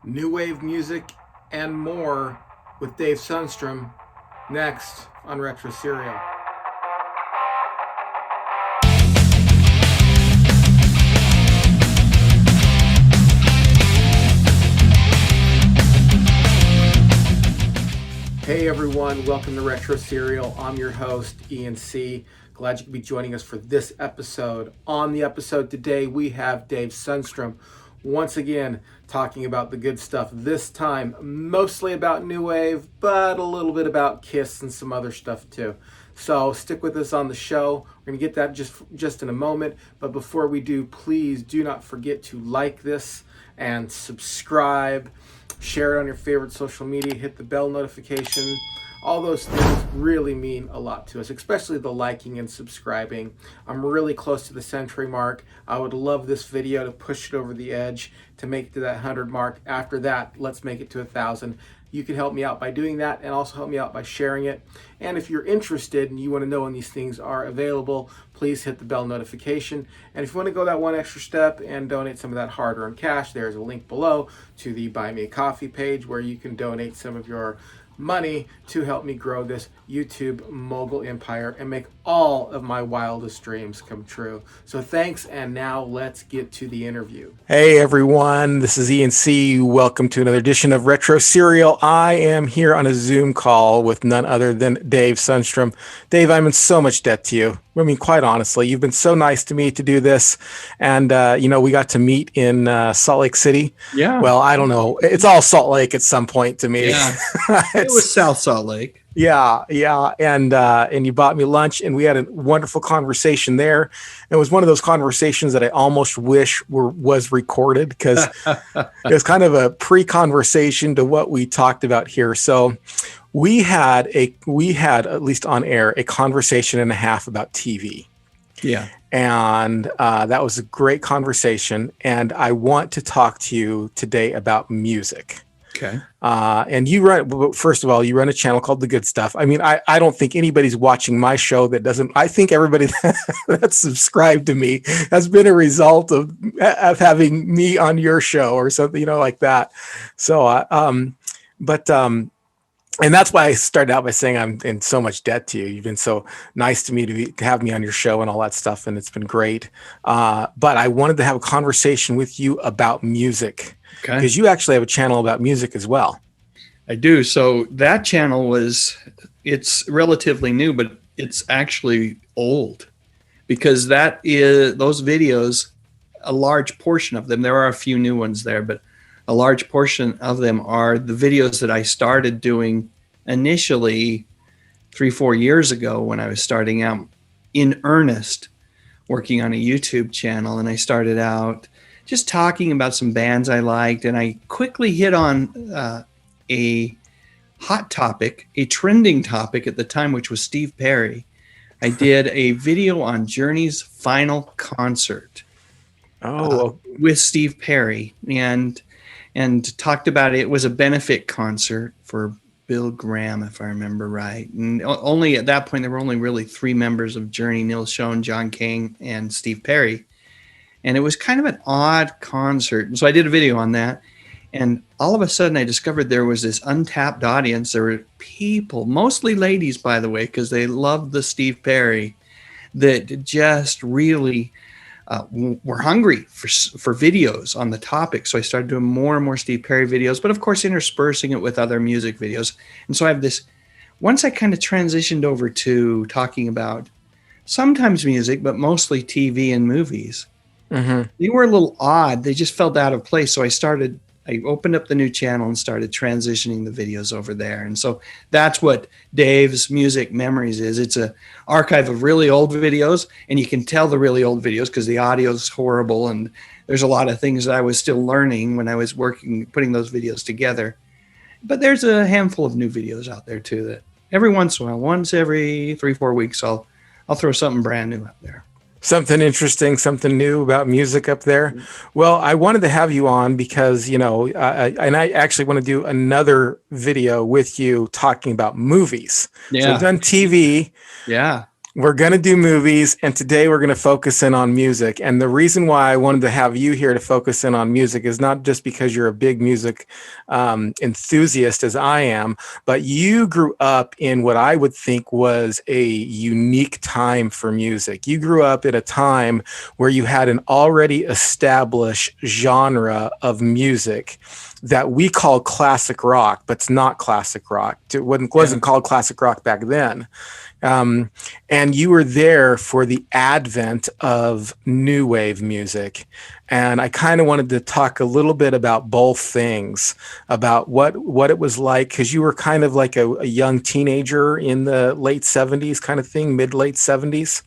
new wave music, and more with Dave Sundstrom next on Retro Serial. Hey everyone, welcome to Retro Serial. I'm your host, Ian C. Glad you could be joining us for this episode. On the episode today, we have Dave Sundstrom once again talking about the good stuff. This time, mostly about New Wave, but a little bit about Kiss and some other stuff too. So stick with us on the show. We're going to get that just in a moment. But before we do, please do not forget to like this and subscribe. Share it on your favorite social media, hit the bell notification. All those things really mean a lot to us, especially the liking and subscribing. I'm really close to the century mark. I would love this video to push it over the edge to make it to that 100 mark. After that, let's make it to 1,000. You can help me out by doing that and also help me out by sharing it. And if you're interested and you want to know when these things are available, please hit the bell notification. And if you want to go that one extra step and donate some of that hard-earned cash, there's a link below to the Buy Me a Coffee page where you can donate some of your money to help me grow this YouTube mogul empire and make all of my wildest dreams come true. So thanks, and now let's get to the interview. Hey everyone, this is Ian C. Welcome to another edition of Retro Serial. I am here on a Zoom call with none other than Dave Sundstrom. Dave, I'm in so much debt to you. I mean, quite honestly, you've been so nice to me to do this. And, we got to meet in Salt Lake City. Yeah. Well, I don't know. It's all Salt Lake at some point to me. Yeah. It was South Salt Lake. Yeah. And you bought me lunch and we had a wonderful conversation there. It was one of those conversations that I almost wish was recorded because it was kind of a pre-conversation to what we talked about here. So we had at least on air a conversation and a half about TV. Yeah. And that was a great conversation. And I want to talk to you today about music. Okay. And first of all, you run a channel called The Good Stuff. I mean, I don't think anybody's watching my show that doesn't. I think everybody that's subscribed to me has been a result of having me on your show or something, like that. So, and that's why I started out by saying I'm in so much debt to you. You've been so nice to me to have me on your show and all that stuff, and it's been great. But I wanted to have a conversation with you about music. Okay. Because you actually have a channel about music as well. I do. So that channel it's relatively new, but it's actually old because those videos, a large portion of them, there are a few new ones there, but a large portion of them are the videos that I started doing initially 3-4 years ago when I was starting out in earnest working on a YouTube channel. And I started out just talking about some bands I liked, and I quickly hit on a hot topic, a trending topic at the time, which was Steve Perry. I did a video on Journey's final concert with Steve Perry, and talked about it. It was a benefit concert for Bill Graham, if I remember right. And only at that point, there were only really 3 members of Journey: Neil Schon, John King, and Steve Perry. And it was kind of an odd concert. And so I did a video on that. And all of a sudden I discovered there was this untapped audience. There were people, mostly ladies, by the way, because they loved the Steve Perry, that just really were hungry for videos on the topic. So I started doing more and more Steve Perry videos, but of course interspersing it with other music videos. And so I have this, once I kind of transitioned over to talking about sometimes music, but mostly TV and movies, they were a little odd. They just felt out of place. So I opened up the new channel and started transitioning the videos over there. And so that's what Dave's Music Memories is. It's an archive of really old videos, and you can tell the really old videos because the audio is horrible. And there's a lot of things that I was still learning when I was putting those videos together. But there's a handful of new videos out there too that every once in a while, once every 3-4 weeks, I'll throw something brand new out there. Something interesting, something new about music up there. Well, I wanted to have you on because, and I actually want to do another video with you talking about movies. Yeah. So I've done TV. Yeah. We're going to do movies, and today we're going to focus in on music. And the reason why I wanted to have you here to focus in on music is not just because you're a big music enthusiast as I am, but you grew up in what I would think was a unique time for music. You grew up at a time where you had an already established genre of music that we call classic rock, but it's not classic rock. It wasn't called classic rock back then. And you were there for the advent of new wave music. And I kind of wanted to talk a little bit about both things, about what it was like, because you were kind of like a young teenager in the late 70s kind of thing, mid-late 70s.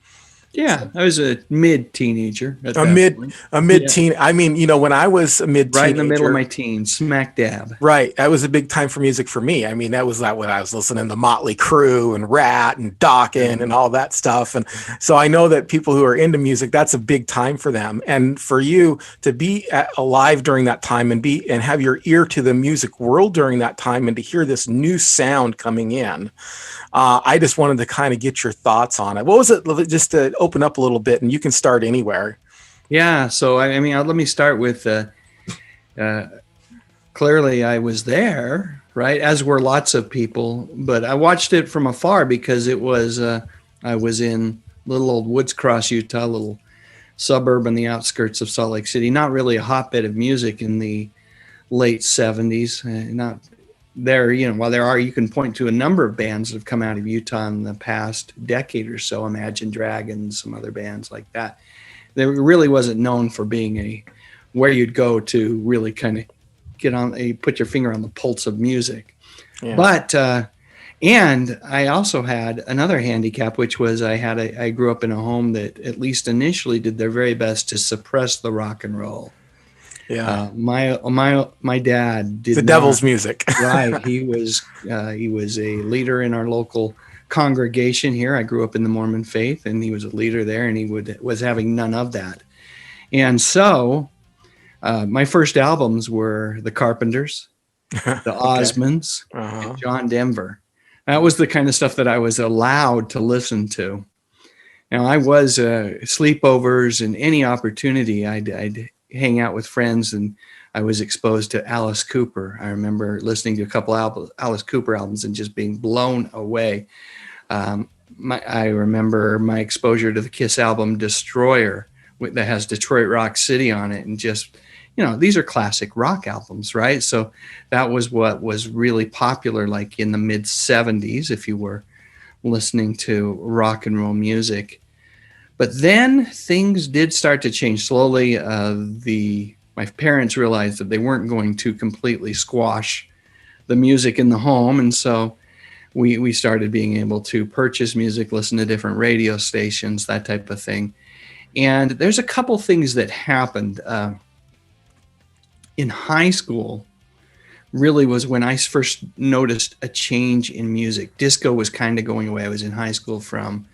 Yeah, I was a mid teenager at A that mid point. a mid teen. I mean, when I was a mid Right in the middle of my teenager, teens, smack dab. right, that was a big time for music for me. I mean, that was like when I was listening to Motley Crue and Rat and Dokken and all that stuff. And so I know that people who are into music, that's a big time for them. And for you to be alive during that time and have your ear to the music world during that time and to hear this new sound coming in. I just wanted to kind of get your thoughts on it. What was it? Just to open up a little bit, and you can start anywhere. Yeah, so I mean, let me start with clearly I was there, right? As were lots of people, but I watched it from afar because it was I was in little old Woods Cross, Utah, little suburb on the outskirts of Salt Lake City. Not really a hotbed of music in the late 70s. Not there, while you can point to a number of bands that have come out of Utah in the past decade or so, Imagine Dragons, some other bands like that. There really wasn't known for being where you'd go to really kind of put your finger on the pulse of music. Yeah. But, and I also had another handicap, which was I grew up in a home that at least initially did their very best to suppress the rock and roll. Yeah, my dad did the devil's music. Right, he was a leader in our local congregation here. I grew up in the Mormon faith, and he was a leader there, and he was having none of that. And so, my first albums were the Carpenters, the Osmonds, and John Denver. That was the kind of stuff that I was allowed to listen to. Now, I was sleepovers and any opportunity I'd hang out with friends, and I was exposed to Alice Cooper. I remember listening to a couple Alice Cooper albums and just being blown away. I remember my exposure to the Kiss album Destroyer that has Detroit Rock City on it, and just, these are classic rock albums, right? So that was what was really popular, like in the mid 70s, if you were listening to rock and roll music. But then things did start to change slowly. My parents realized that they weren't going to completely squash the music in the home. And so we started being able to purchase music, listen to different radio stations, that type of thing. And there's a couple things that happened. In high school, really was when I first noticed a change in music. Disco was kind of going away. I was in high school from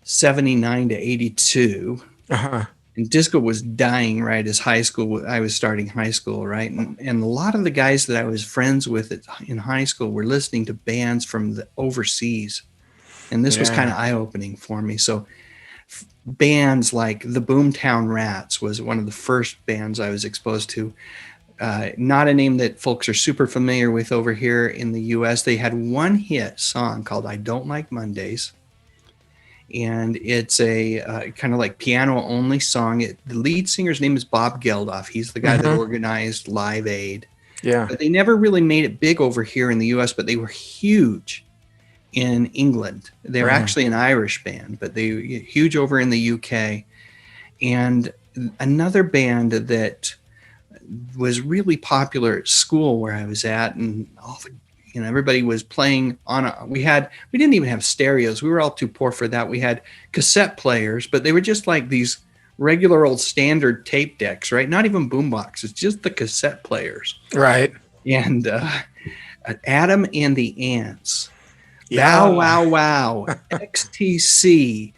79 to 82. And disco was dying right as I was starting high school, right? And a lot of the guys that I was friends with in high school were listening to bands from the overseas. And this was kind of eye-opening for me. So bands like the Boomtown Rats was one of the first bands I was exposed to. Not a name that folks are super familiar with over here in the U.S. They had one hit song called I Don't Like Mondays. And it's a kind of like piano-only song. The lead singer's name is Bob Geldof. He's the guy that organized Live Aid. Yeah. But they never really made it big over here in the U.S., but they were huge in England. They were actually an Irish band, but they were huge over in the U.K. And another band that was really popular at school where I was at, and everybody was playing we didn't even have stereos. We were all too poor for that. We had cassette players, but they were just like these regular old standard tape decks, right? Not even boom boxes, just the cassette players. Right. And Adam and the Ants. Yeah. Bow Wow Wow. XTC.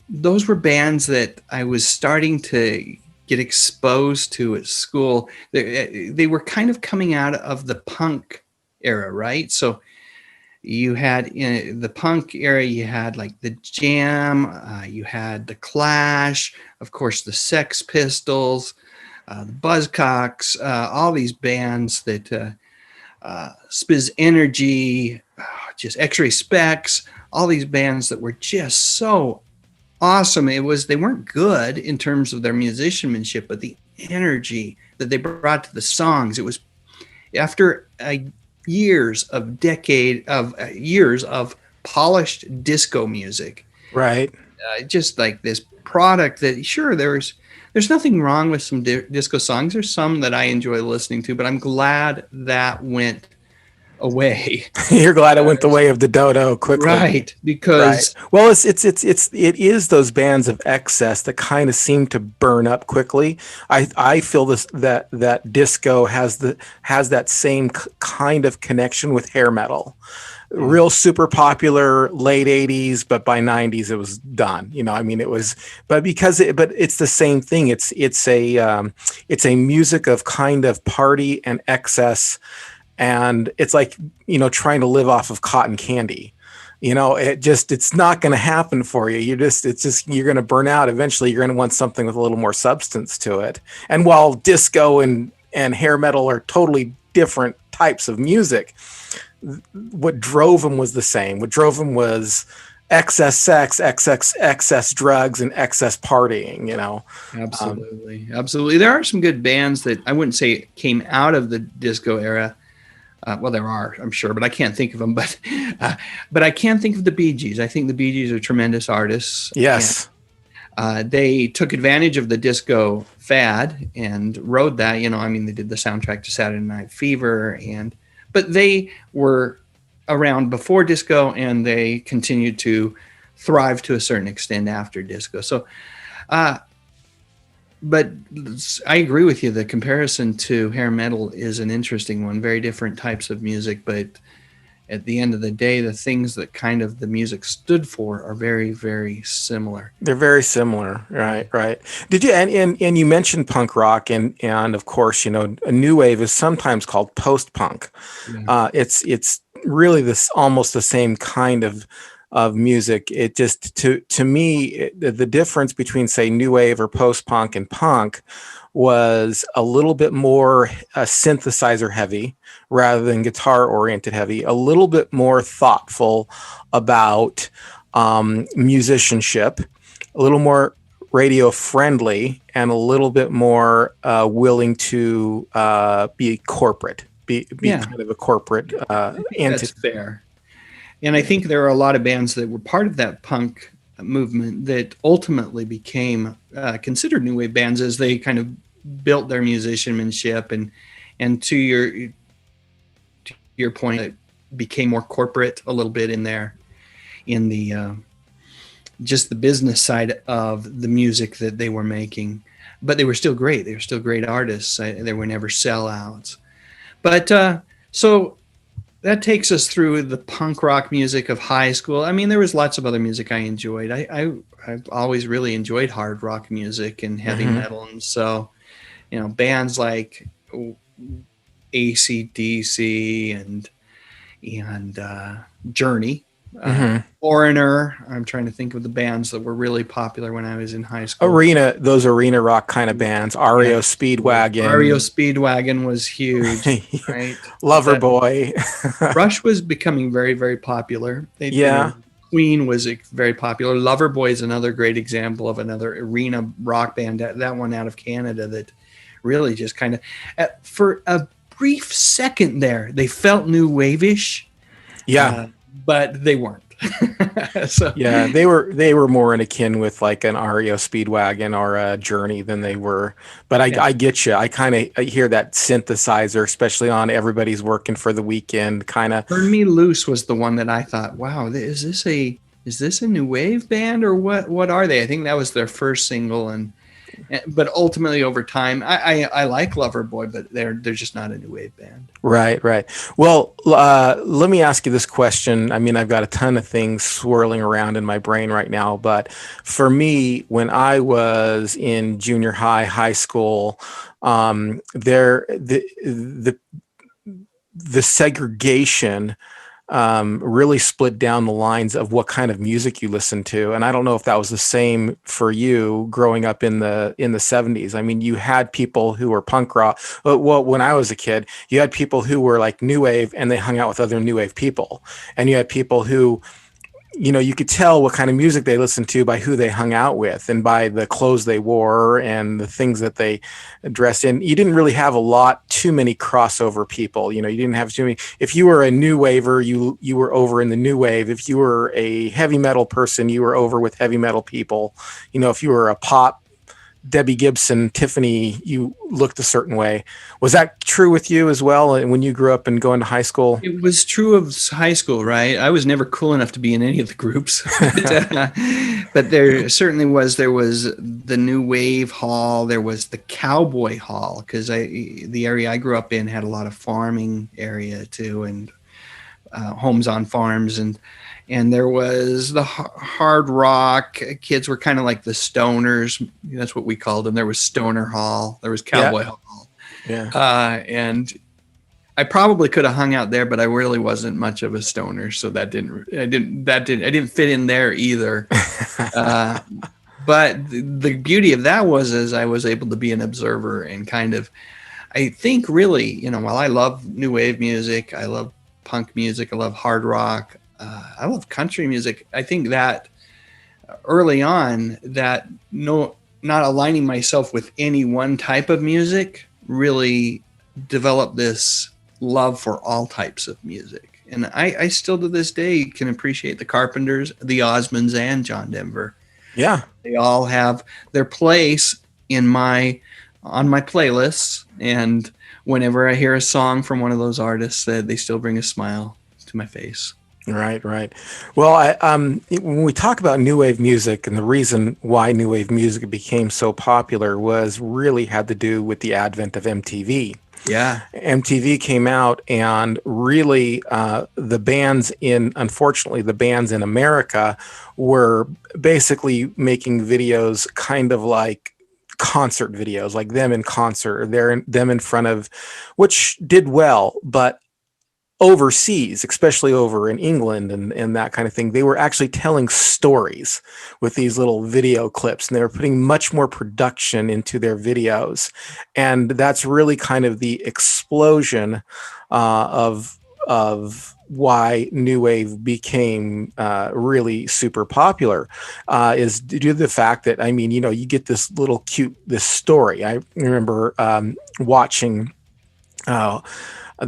Those were bands that I was starting to get exposed to at school. They were kind of coming out of the punk era, right? So You had in the punk era, you had like the Jam, you had the Clash, of course, the Sex Pistols, the Buzzcocks, all these bands that Spiz Energy, just X-Ray Specs, all these bands that were just so awesome. They weren't good in terms of their musicianship, but the energy that they brought to the songs, it was after years of polished disco music, Right. just like this product that sure there's nothing wrong with some disco songs. There's some that I enjoy listening to, but I'm glad that went away. You're glad it went the way of the dodo quickly. Right, because right. Well, it is those bands of excess that kind of seem to burn up quickly. I feel that disco has that same kind of connection with hair metal. Real super popular late 80s, but by 90s it was done. I mean, it was, but it's the same thing. It's a music of kind of party and excess. And it's like, trying to live off of cotton candy. It's not going to happen for you. You're going to burn out. Eventually you're going to want something with a little more substance to it. And while disco and hair metal are totally different types of music, what drove them was the same. What drove them was excess sex, excess drugs, and excess partying, Absolutely. There are some good bands that I wouldn't say came out of the disco era. Well, there are, I'm sure, but I can't think of them. But I can't think of the Bee Gees. I think the Bee Gees are tremendous artists. Yes. And, they took advantage of the disco fad and rode that. They did the soundtrack to Saturday Night Fever, but they were around before disco, and they continued to thrive to a certain extent after disco. So, but I agree with you. The comparison to hair metal is an interesting one. Very different types of music, but at the end of the day, the things that kind of the music stood for are very, very similar. They're very similar, right. Did you and you mentioned punk rock and of course, a new wave is sometimes called post-punk. Yeah. It's really this almost the same kind of music. It just to me the difference between say new wave or post-punk and punk was a little bit more synthesizer heavy rather than guitar oriented heavy, a little bit more thoughtful about musicianship, a little more radio friendly, and a little bit more willing to be corporate, be kind of a corporate entity. That's fair. And I think there are a lot of bands that were part of that punk movement that ultimately became considered new wave bands as they kind of built their musicianship and to your point, it became more corporate a little bit in the just the business side of the music that they were making. But they were still great. They were still great artists. They were never sellouts. But so that takes us through the punk rock music of high school. I mean, there was lots of other music I enjoyed. I've always really enjoyed hard rock music and heavy metal. And so, bands like AC/DC and Journey, Foreigner. I'm trying to think of the bands that were really popular when I was in high school. Those arena rock kind of bands. REO Speedwagon. REO Speedwagon was huge. Right? Loverboy. Rush was becoming very, very popular. Queen was very popular. Loverboy is another great example of another arena rock band. That one out of Canada that really just kind of, for a brief second there, they felt new wave-ish. Yeah. But they weren't. So yeah, they were more in akin with like an REO Speedwagon or a Journey than they were. But I get you. I hear that synthesizer, especially on Everybody's Working for the Weekend kind of. Turn Me Loose was the one that I thought, wow, is this a new wave band or what are they? I think that was their first single, but ultimately over time, I like Loverboy, but they're just not a new wave band. Right. Well, let me ask you this question. I mean, I've got a ton of things swirling around in my brain right now, but for me, when I was in junior high school, the segregation really split down the lines of what kind of music you listen to. And I don't know if that was the same for you growing up in the 70s. I mean, you had people who were punk rock. Well, when I was a kid, you had people who were like new wave and they hung out with other new wave people. And you had people who, you could tell what kind of music they listened to by who they hung out with and by the clothes they wore and the things that they dressed in. You didn't really have too many crossover people. You didn't have too many. If you were a new waver, you were over in the new wave. If you were a heavy metal person, you were over with heavy metal people. If you were a pop, Debbie Gibson, Tiffany, you looked a certain way. Was that true with you as well when you grew up and going to high school? It was true of high school, right? I was never cool enough to be in any of the groups. But there certainly was. There was the New Wave Hall. There was the Cowboy Hall, because the area I grew up in had a lot of farming area too, and homes on farms. And there was the hard rock. Kids were kind of like the stoners. That's what we called them. There was Stoner Hall. There was Cowboy Hall. Yeah. And I probably could have hung out there, but I really wasn't much of a stoner, so I didn't fit in there either. But the beauty of that was I was able to be an observer and kind of, I think really, while I love new wave music, I love punk music, I love hard rock, I love country music. I think that early on, that not aligning myself with any one type of music really developed this love for all types of music. And I still to this day can appreciate the Carpenters, the Osmonds, and John Denver. Yeah. They all have their place on my playlists. And whenever I hear a song from one of those artists, they still bring a smile to my face. Right. Well, when we talk about new wave music, and the reason why new wave music became so popular had to do with the advent of MTV. Yeah. MTV came out, and really unfortunately, the bands in America were basically making videos kind of like concert videos, like them in concert, them in front of, which did well, but overseas, especially over in England and that kind of thing, they were actually telling stories with these little video clips, and they were putting much more production into their videos. And that's really kind of the explosion of why new wave became really super popular, is due to the fact that, you get this story. I remember watching the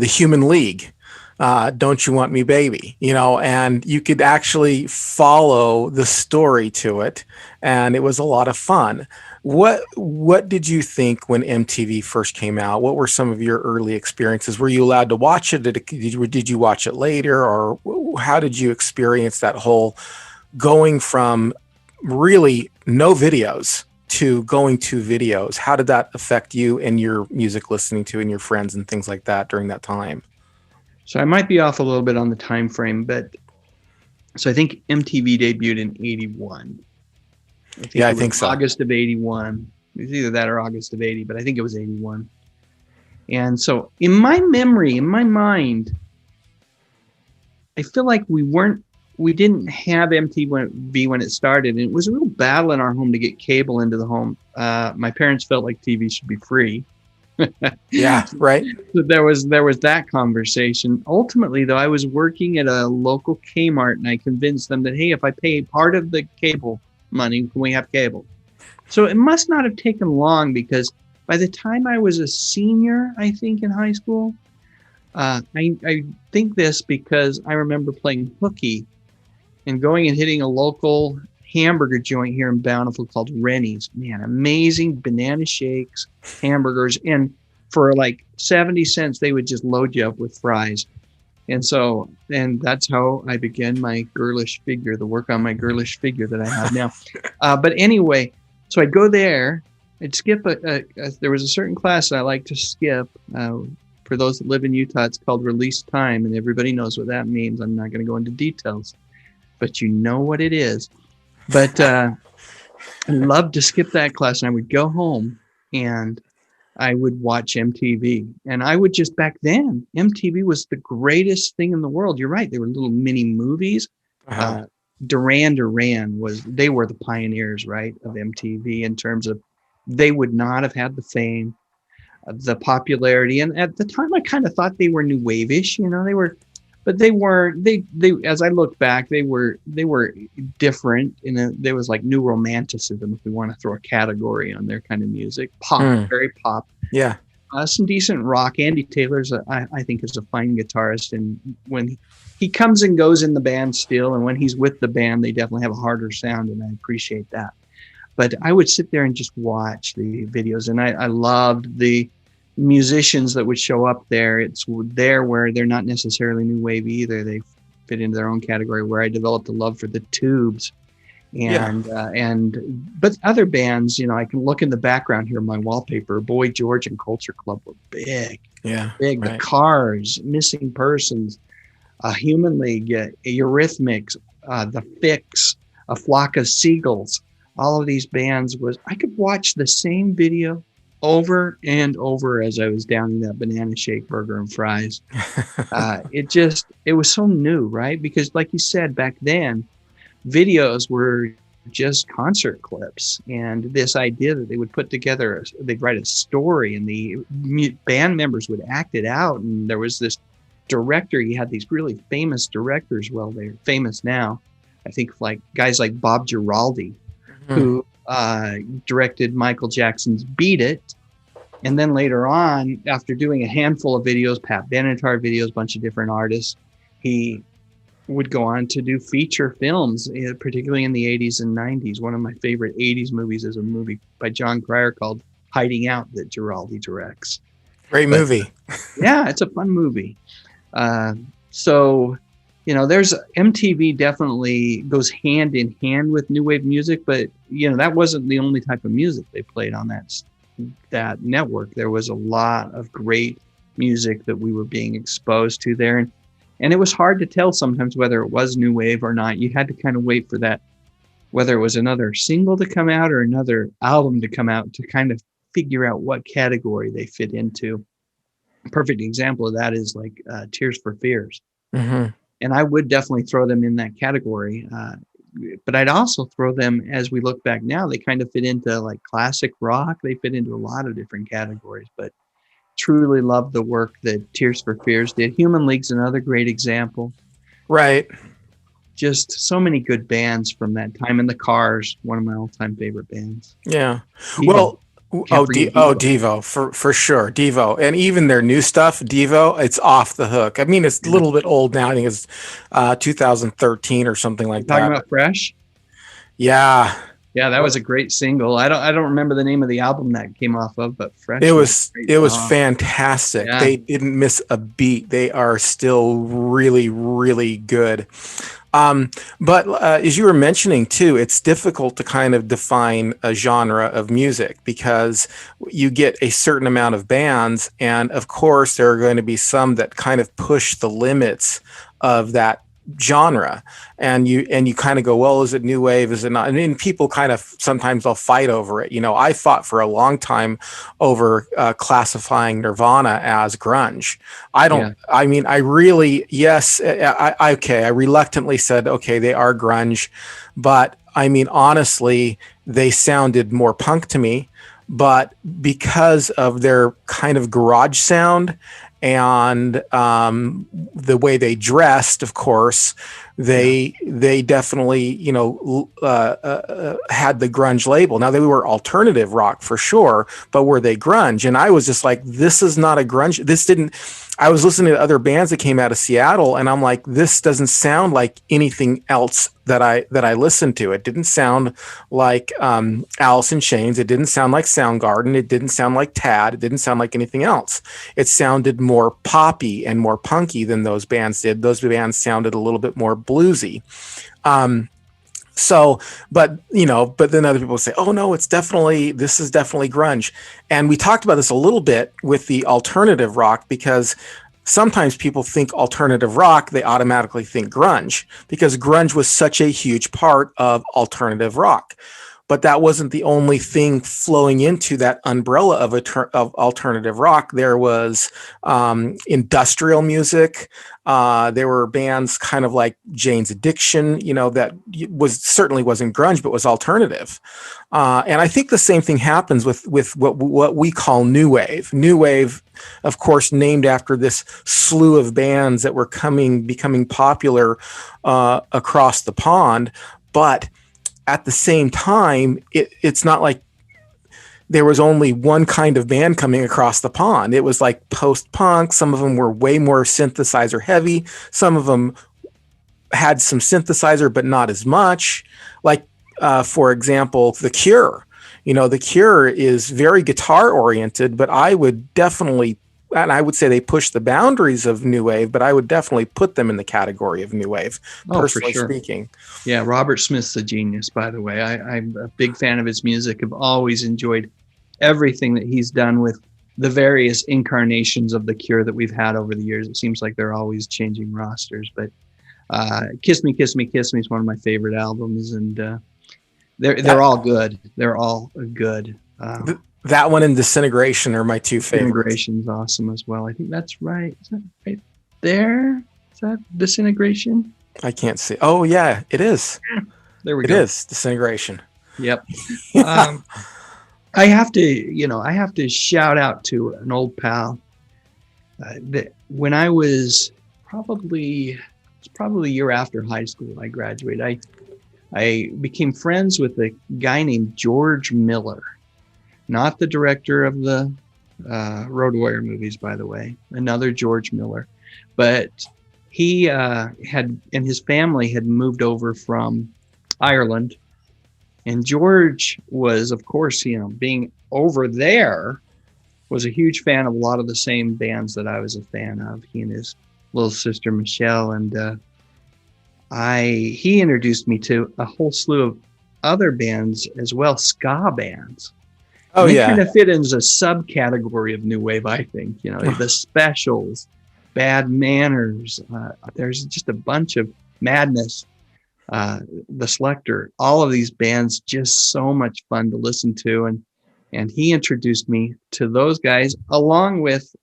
Human League, Don't You Want Me Baby, and you could actually follow the story to it, and it was a lot of fun. What did you think when MTV first came out? What were some of your early experiences? Were you allowed to watch it? Did you watch it later, or how did you experience that whole going from really no videos to going to videos? How did that affect you and your music listening to and your friends and things like that during that time? So I might be off a little bit on the time frame, but so I think MTV debuted in 81. I think so. August of 81. It was either that or August of 80, but I think it was 81. And so in my memory, in my mind, I feel like we didn't have MTV when it started. And it was a real battle in our home to get cable into the home. My parents felt like TV should be free. Yeah, right. So there was that conversation. Ultimately, though, I was working at a local Kmart, and I convinced them that, hey, if I pay part of the cable money, can we have cable? So it must not have taken long, because by the time I was a senior, I think in high school, I think this because I remember playing hooky and going and hitting a local hamburger joint here in Bountiful called Rennie's. Man, amazing banana shakes, hamburgers, and for like 70 cents they would just load you up with fries. And that's how I began my girlish figure, the work on my girlish figure that I have now. But anyway, so I'd go there, I'd skip there was a certain class that I like to skip. For those that live in Utah, it's called release time, and everybody knows what that means. I'm not going to go into details, but you know what it is. But I loved to skip that class, and I would go home, and I would watch MTV, and I would just, back then, MTV was the greatest thing in the world. You're right. They were little mini movies. Uh-huh. Duran they were the pioneers, right, of MTV, in terms of, they would not have had the fame, the popularity. And at the time, I kind of thought they were new wave-ish, but they weren't. They, as I look back, they were different. There was like new romanticism, if we want to throw a category on their kind of music. Pop, very pop. Yeah. Some decent rock. Andy Taylor's, I think, is a fine guitarist, and when he comes and goes in the band still, and when he's with the band, they definitely have a harder sound, and I appreciate that. But I would sit there and just watch the videos, and I loved the musicians that would show up there. It's there where they're not necessarily new wave either. They fit into their own category, where I developed a love for the Tubes. But other bands, I can look in the background here, my wallpaper. Boy George and Culture Club were big. Yeah. Big. Right. The Cars, Missing Persons, Human League, Eurythmics, The Fix, A Flock of Seagulls. All of these bands I could watch the same video over and over as I was downing that banana shake, burger, and fries. It was so new, right? Because like you said, back then, videos were just concert clips, and this idea that they would put together, they'd write a story, and the band members would act it out. And there was this director. You had these really famous directors. Well, they're famous now. I think like guys like Bob Giraldi, who directed Michael Jackson's Beat It. And then later on, after doing a handful of videos, Pat Benatar videos, a bunch of different artists, he would go on to do feature films, particularly in the 80s and 90s. One of my favorite 80s movies is a movie by John Cryer called Hiding Out that Giraldi directs. Great movie. Yeah, it's a fun movie. There's MTV definitely goes hand in hand with new wave music, but that wasn't the only type of music they played on that network. There was a lot of great music that we were being exposed to there, and it was hard to tell sometimes whether it was new wave or not. You had to kind of wait for that, whether it was another single to come out or another album to come out, to kind of figure out what category they fit into. A perfect example of that is like Tears for Fears. Mm-hmm. And I would definitely throw them in that category. But I'd also throw them, as we look back now, they kind of fit into like classic rock. They fit into a lot of different categories, but truly love the work that Tears for Fears did. Human League's another great example. Right. Just so many good bands from that time. And the Cars, one of my all-time favorite bands. Yeah. Devo. Devo, for sure. Devo. And even their new stuff, Devo, it's off the hook. I mean, it's a little bit old now. I think it's 2013 or something like that. Talking about Fresh? Yeah. Yeah, that was a great single. I don't remember the name of the album that came off of, but Fresh. It was fantastic. Yeah. They didn't miss a beat. They are still really, really good. But as you were mentioning too, it's difficult to kind of define a genre of music, because you get a certain amount of bands, and of course there are going to be some that kind of push the limits of that genre, and you kind of go, well, is it new wave, is it not? I mean, people kind of sometimes they'll fight over it. I fought for a long time over classifying Nirvana as grunge. I reluctantly said, okay, they are grunge, but I mean, honestly, they sounded more punk to me. But because of their kind of garage sound and the way they dressed, of course, they definitely had the grunge label. Now, they were alternative rock for sure, but were they grunge? And I was just like, this is not a grunge. I was listening to other bands that came out of Seattle, and I'm like, this doesn't sound like anything else that I listened to. It didn't sound like Alice in Chains. It didn't sound like Soundgarden. It didn't sound like Tad. It didn't sound like anything else. It sounded more poppy and more punky than those bands did. Those bands sounded a little bit more bluesy. But then other people say, oh no, this is definitely grunge. And we talked about this a little bit with the alternative rock, because sometimes people think alternative rock, they automatically think grunge, because grunge was such a huge part of alternative rock. but that wasn't the only thing flowing into that umbrella of alternative rock. There was industrial music. There were bands kind of like Jane's Addiction, that certainly wasn't grunge, but was alternative. And I think the same thing happens with what we call new wave. New wave, of course, named after this slew of bands that were becoming popular across the pond. But at the same time, it's not like there was only one kind of band coming across the pond. It was like post-punk. Some of them were way more synthesizer heavy. Some of them had some synthesizer, but not as much. Like, for example, The Cure. The Cure is very guitar oriented, but I would say they push the boundaries of new wave, but I would definitely put them in the category of new wave, personally speaking. Yeah, Robert Smith's a genius, by the way. I'm a big fan of his music. I've always enjoyed everything that he's done with the various incarnations of The Cure that we've had over the years. It seems like they're always changing rosters, but Kiss Me, Kiss Me, Kiss Me is one of my favorite albums, and they're all good. They're all good. That one and Disintegration are my two favorites. Disintegration's awesome as well. I think that's right. Is that right there? Is that Disintegration? I can't see. Oh yeah, it is. There we go. It is Disintegration. Yep. I have to shout out to an old pal. That when I was probably a year after high school, I graduated. I became friends with a guy named George Miller, not the director of the Road Warrior movies, by the way, another George Miller, but he and his family had moved over from Ireland. And George was, of course, being over there, was a huge fan of a lot of the same bands that I was a fan of. He and his little sister Michelle, and he introduced me to a whole slew of other bands as well, ska bands. Oh, yeah. They kind of fit in as a subcategory of new wave, I think. The Specials, Bad Manners. There's just a bunch of Madness. The Selector, all of these bands, just so much fun to listen to, and he introduced me to those guys, along with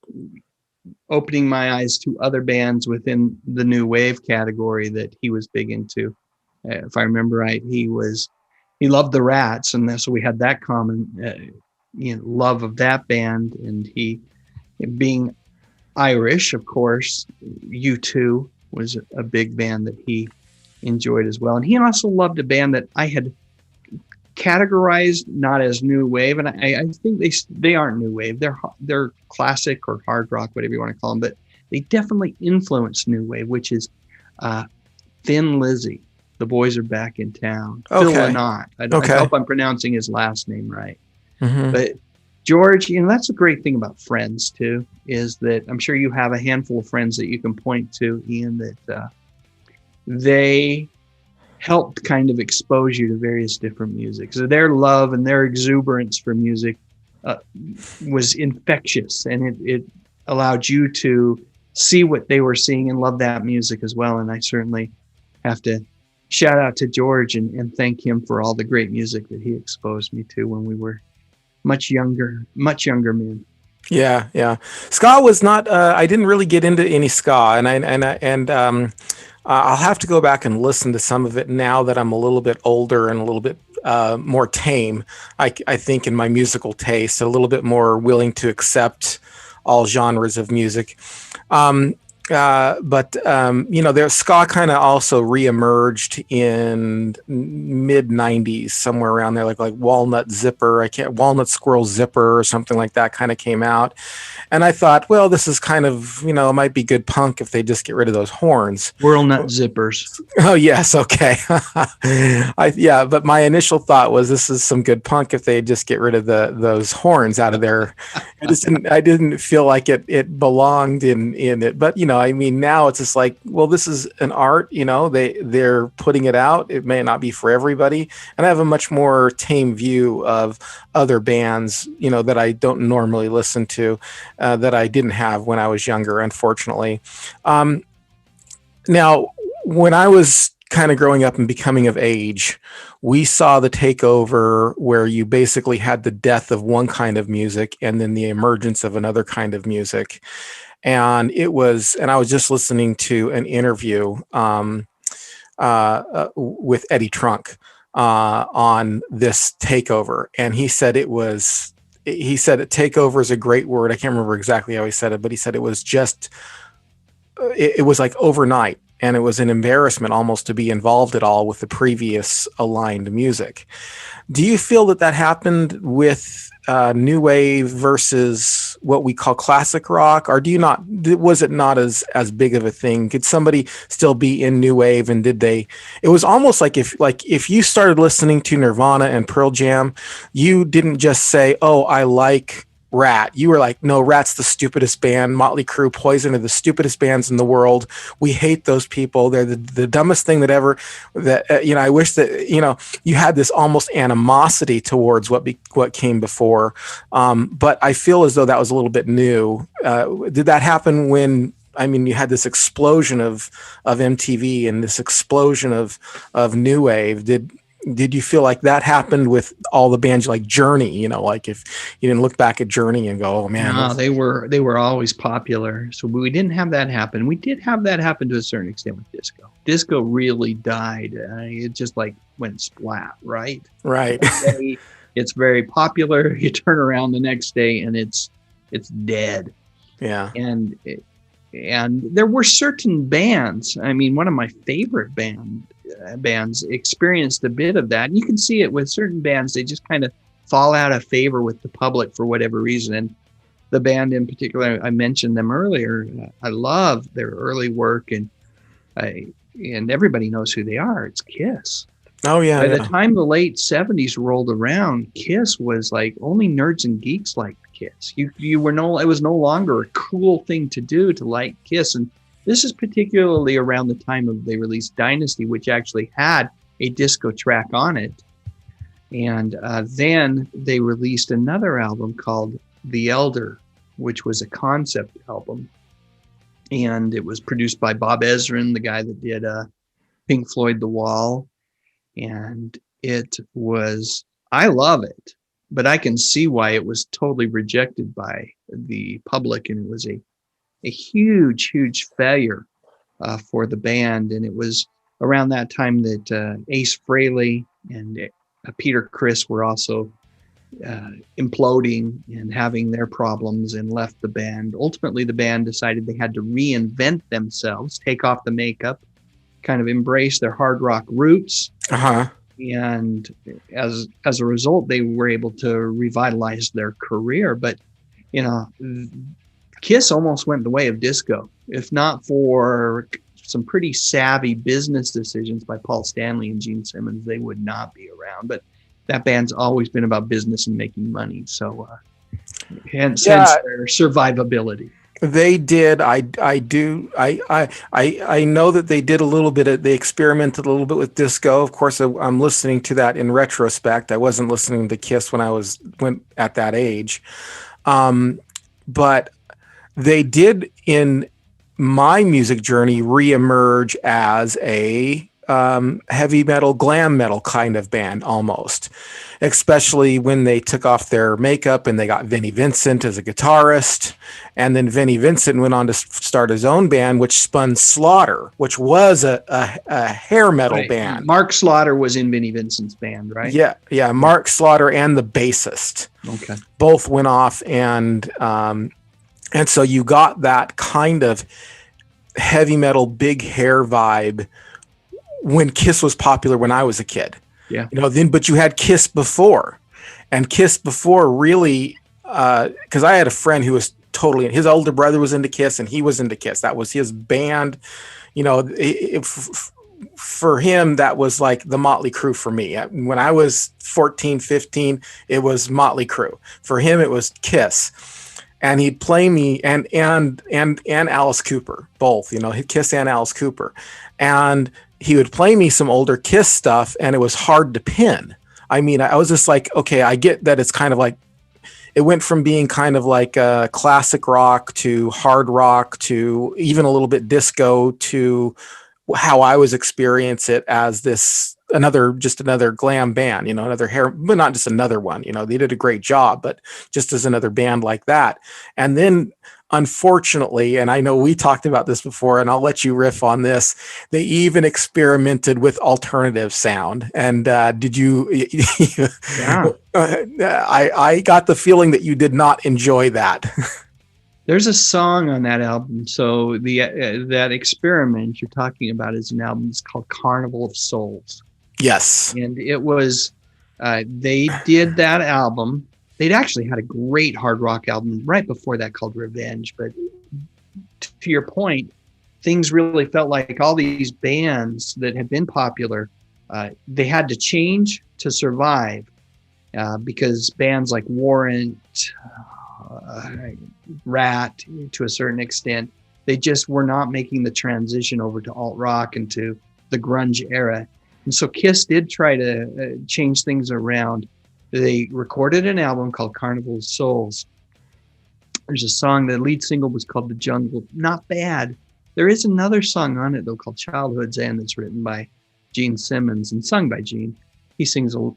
opening my eyes to other bands within the new wave category that he was big into. If I remember right, he loved the Rats, and so we had that common love of that band. And he, being Irish, of course, U2 was a big band that he enjoyed as well. And he also loved a band that I had categorized not as new wave, and I think they aren't new wave. They're classic or hard rock, whatever you want to call them, but they definitely influenced new wave, which is Thin Lizzy. The Boys Are Back in Town. Okay. Phil Lynott. I hope I'm pronouncing his last name right. Mm-hmm. But George, that's a great thing about friends too, is that I'm sure you have a handful of friends that you can point to, Ian, that they helped kind of expose you to various different music. So their love and their exuberance for music was infectious, and it allowed you to see what they were seeing and love that music as well. And I certainly have to shout out to George and thank him for all the great music that he exposed me to when we were much younger men. Yeah. Ska was not, I didn't really get into any ska, and I'll have to go back and listen to some of it now that I'm a little bit older and a little bit more tame, I think, in my musical taste, a little bit more willing to accept all genres of music. But their ska kind of also reemerged in mid 90s, somewhere around there, like Walnut Squirrel Zipper or something like that kind of came out. And I thought, well, this is kind of, it might be good punk if they just get rid of those horns. Squirrel Nut Zippers. Oh, yes. Okay. But my initial thought was this is some good punk if they just get rid of those horns out of there. I didn't feel like it belonged in it. But, now it's just like, well, this is an art, they're putting it out. It may not be for everybody. And I have a much more tame view of other bands, that I don't normally listen to, that I didn't have when I was younger, unfortunately. Now, when I was kind of growing up and becoming of age, we saw the takeover where you basically had the death of one kind of music and then the emergence of another kind of music. And I was just listening to an interview with Eddie Trunk on this takeover. And he said takeover is a great word. I can't remember exactly how he said it, but he said it was just, it was like overnight. And it was an embarrassment almost to be involved at all with the previous aligned music. Do you feel that happened with new wave versus what we call classic rock, or was it not as big of a thing? Could somebody still be in new wave, and it was almost like if you started listening to Nirvana and Pearl Jam, you didn't just say, oh, I like Rat. You were like, no, Rat's the stupidest band. Motley Crue, Poison are the stupidest bands in the world. We hate those people. They're the dumbest thing that ever. I wish that you had this almost animosity towards what came before. But I feel as though that was a little bit new. Did that happen when? I mean, you had this explosion of MTV and this explosion of new wave. Did you feel like that happened with all the bands like Journey? Like if you didn't look back at Journey and go, oh man, no, they were always popular. So we didn't have that happen. We did have that happen to a certain extent with disco. Disco really died. It just like went splat, right? Right. It's very popular. You turn around the next day and it's dead. Yeah. And there were certain bands. I mean, one of my favorite bands experienced a bit of that. And you can see it with certain bands. They just kind of fall out of favor with the public for whatever reason. And the band in particular, I mentioned them earlier. I love their early work, and everybody knows who they are. It's Kiss. Oh yeah. By the time the late 70s rolled around, Kiss was like only nerds and geeks liked Kiss. It was no longer a cool thing to do to like Kiss. And this is particularly around the time they released Dynasty, which actually had a disco track on it. And then they released another album called The Elder, which was a concept album. And it was produced by Bob Ezrin, the guy that did Pink Floyd The Wall. And I love it, but I can see why it was totally rejected by the public. And it was a huge, huge failure for the band. And it was around that time that Ace Frehley and Peter Criss were also imploding and having their problems and left the band. Ultimately, the band decided they had to reinvent themselves, take off the makeup, kind of embrace their hard rock roots. Uh-huh. And as a result, they were able to revitalize their career. But, Kiss almost went the way of disco. If not for some pretty savvy business decisions by Paul Stanley and Gene Simmons, they would not be around. But that band's always been about business and making money. So hence their survivability. They did. I know that they did a little bit. They experimented a little bit with disco. Of course, I'm listening to that in retrospect. I wasn't listening to Kiss when I went at that age, but they did in my music journey reemerge as a heavy metal, glam metal kind of band almost, especially when they took off their makeup and they got Vinnie Vincent as a guitarist. And then Vinnie Vincent went on to start his own band, which spun Slaughter, which was a hair metal band. Mark Slaughter was in Vinnie Vincent's band, right? Yeah. Mark Slaughter and the bassist. Okay. Both went off, and so you got that kind of heavy metal, big hair vibe when Kiss was popular when I was a kid. Yeah. But you had Kiss before, and Kiss before really, because I had a friend who was totally, his older brother was into Kiss and he was into Kiss. That was his band. For him, that was like the Motley Crue for me. When I was 14, 15, it was Motley Crue. For him, it was Kiss. And he'd play me and Alice Cooper, both, Kiss and Alice Cooper. And he would play me some older Kiss stuff, and it was hard to pin. I mean, I was just like, okay, I get that it's kind of like, it went from being kind of like classic rock to hard rock to even a little bit disco to how I was experiencing it as another glam band, another hair, but not just another one. They did a great job, but just as another band like that. And then, unfortunately, and I know we talked about this before, and I'll let you riff on this, they even experimented with alternative sound. And did you? Yeah. I got the feeling that you did not enjoy that. There's a song on that album. So that experiment you're talking about is an album. It's called Carnival of Souls. Yes. And it was, they did that album. They'd actually had a great hard rock album right before that called Revenge. But to your point, things really felt like all these bands that had been popular, they had to change to survive, because bands like Warrant, Rat, to a certain extent, they just were not making the transition over to alt rock and to the grunge era. And so Kiss did try to change things around. They recorded an album called Carnival of Souls. There's a song, the lead single was called The Jungle. Not bad. There is another song on it, though, called Childhood's End, that's written by Gene Simmons and sung by Gene. He sings, a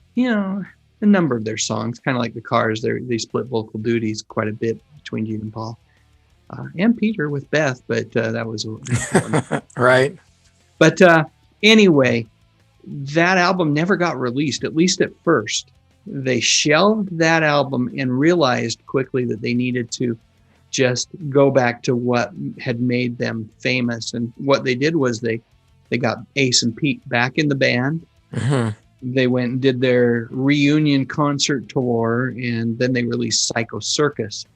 number of their songs, kind of like the Cars. They split vocal duties quite a bit between Gene and Paul. And Peter with Beth, but that was right. But anyway, that album never got released, at least at first. They shelved that album and realized quickly that they needed to just go back to what had made them famous. And what they did was they got Ace and Pete back in the band. Mm-hmm. They went and did their reunion concert tour, and then they released Psycho Circus.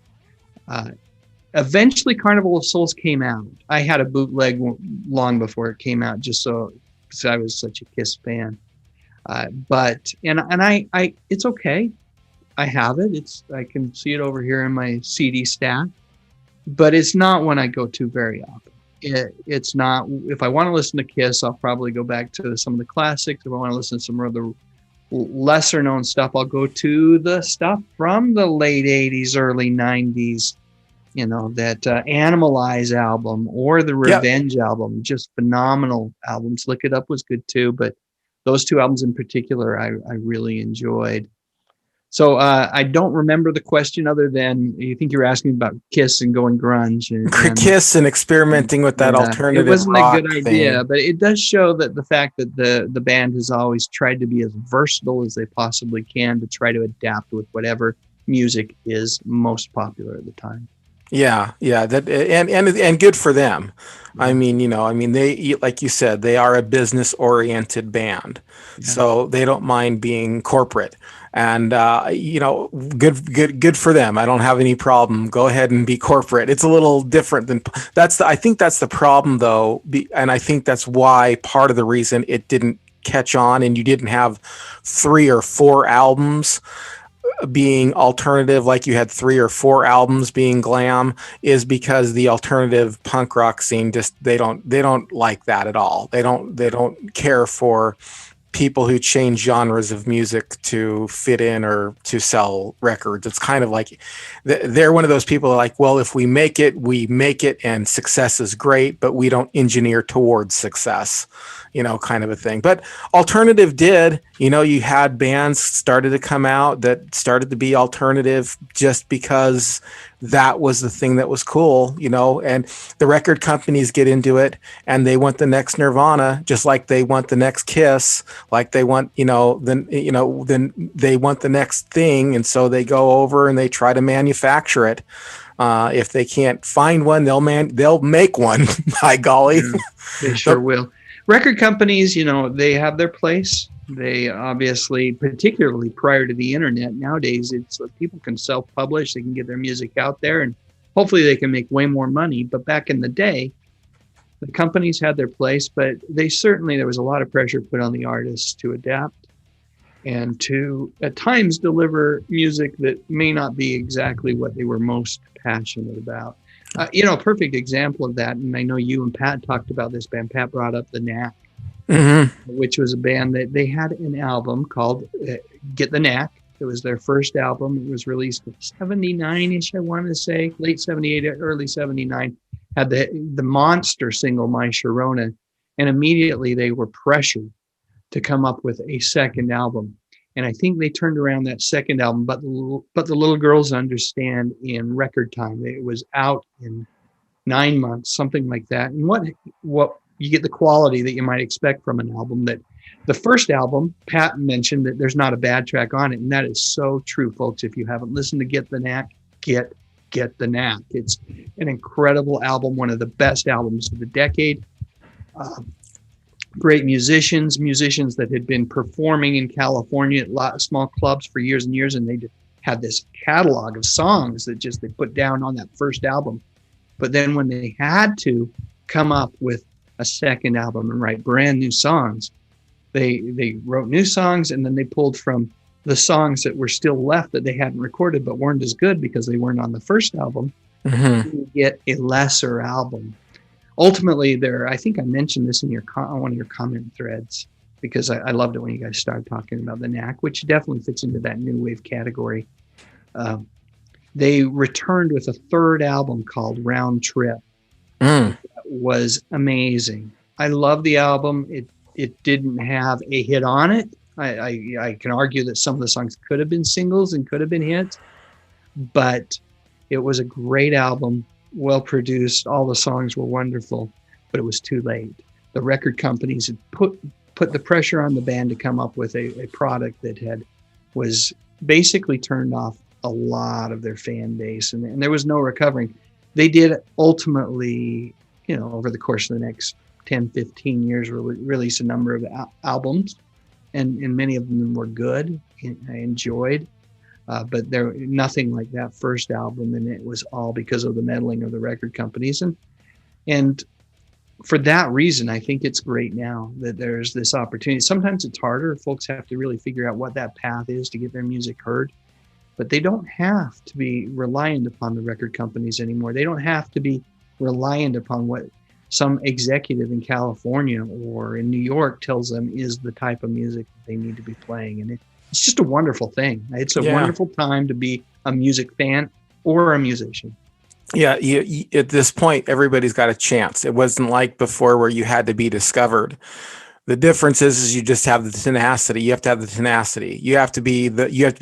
Eventually, Carnival of Souls came out. I had a bootleg long before it came out, just because I was such a Kiss fan. But I it's okay. I have it. I can see it over here in my CD stack, but it's not one I go to very often. It's not. If I want to listen to Kiss, I'll probably go back to some of the classics. If I want to listen to some of the lesser known stuff, I'll go to the stuff from the late 80s, early 90s, that Animalize album or the Revenge album, just phenomenal albums. Look It Up was good too, but those two albums in particular, I really enjoyed. So I don't remember the question other than you think you were asking about Kiss and going grunge. And Kiss and experimenting with that alternative it wasn't rock a good idea, thing. but it does show that the fact that the band has always tried to be as versatile as they possibly can to try to adapt with whatever music is most popular at the time. Yeah, that and good for them. I mean, they, like you said, they are a business-oriented band, so they don't mind being corporate. And good for them. I don't have any problem. Go ahead and be corporate. It's a little different than I think that's the problem, though, and I think that's why part of the reason it didn't catch on, and you didn't have 3 or 4 albums being alternative, like you had 3 or 4 albums being glam, is because the alternative punk rock scene they don't like that at all. They don't care for people who change genres of music to fit in or to sell records. It's kind of like they're one of those people like, well, if we make it, and success is great, but we don't engineer towards success, kind of a thing. But alternative did, you had bands started to come out that started to be alternative just because that was the thing that was cool, and the record companies get into it and they want the next Nirvana, just like they want the next Kiss, like they want, then they want the next thing. And so they go over and they try to manufacture it. If they can't find one, they'll make one. By golly. Yeah, they sure will. Record companies, they have their place. They obviously, particularly prior to the internet, nowadays it's people can self-publish, they can get their music out there, and hopefully they can make way more money. But back in the day, the companies had their place, but there was a lot of pressure put on the artists to adapt and to, at times, deliver music that may not be exactly what they were most passionate about. A perfect example of that, and I know you and Pat talked about this band. Pat brought up the Knack. Mm-hmm. Which was a band that they had an album called Get the Knack. It was their first album. It was released in 79-ish, I want to say, late 78, early 79. Had the monster single, My Sharona. And immediately they were pressured to come up with a second album. And I think they turned around that second album, but the Little Girls Understand in record time. It was out in 9 months, something like that. And what you get the quality that you might expect from an album. That the first album, Pat mentioned that there's not a bad track on it, and that is so true, folks. If you haven't listened to Get the Knack, get the Knack. It's an incredible album, one of the best albums of the decade. Great musicians that had been performing in California at small clubs for years and years, and they had this catalog of songs that they put down on that first album. But then when they had to come up with a second album and write brand new songs, they wrote new songs, and then they pulled from the songs that were still left that they hadn't recorded but weren't as good because they weren't on the first album, to get a lesser album. Ultimately, I think I mentioned this in one of your comment threads, because I loved it when you guys started talking about the Knack, which definitely fits into that new wave category. They returned with a third album called Round Trip. That was amazing. I love the album. It didn't have a hit on it. I can argue that some of the songs could have been singles and could have been hits, but it was a great album, well produced. All the songs were wonderful, but it was too late. The record companies had put the pressure on the band to come up with a product that was basically turned off a lot of their fan base, and there was no recovering. They did ultimately, over the course of the next 10, 15 years, release a number of albums, and many of them were good. I enjoyed, but there nothing like that first album, and it was all because of the meddling of the record companies. And for that reason, I think it's great now that there's this opportunity. Sometimes it's harder. Folks have to really figure out what that path is to get their music heard. But they don't have to be reliant upon the record companies anymore. They don't have to be reliant upon what some executive in California or in New York tells them is the type of music they need to be playing. And it's just a wonderful thing. It's a wonderful time to be a music fan or a musician. Yeah, at this point, everybody's got a chance. It wasn't like before where you had to be discovered. The difference is you just have the tenacity. You have to have the tenacity. You have to be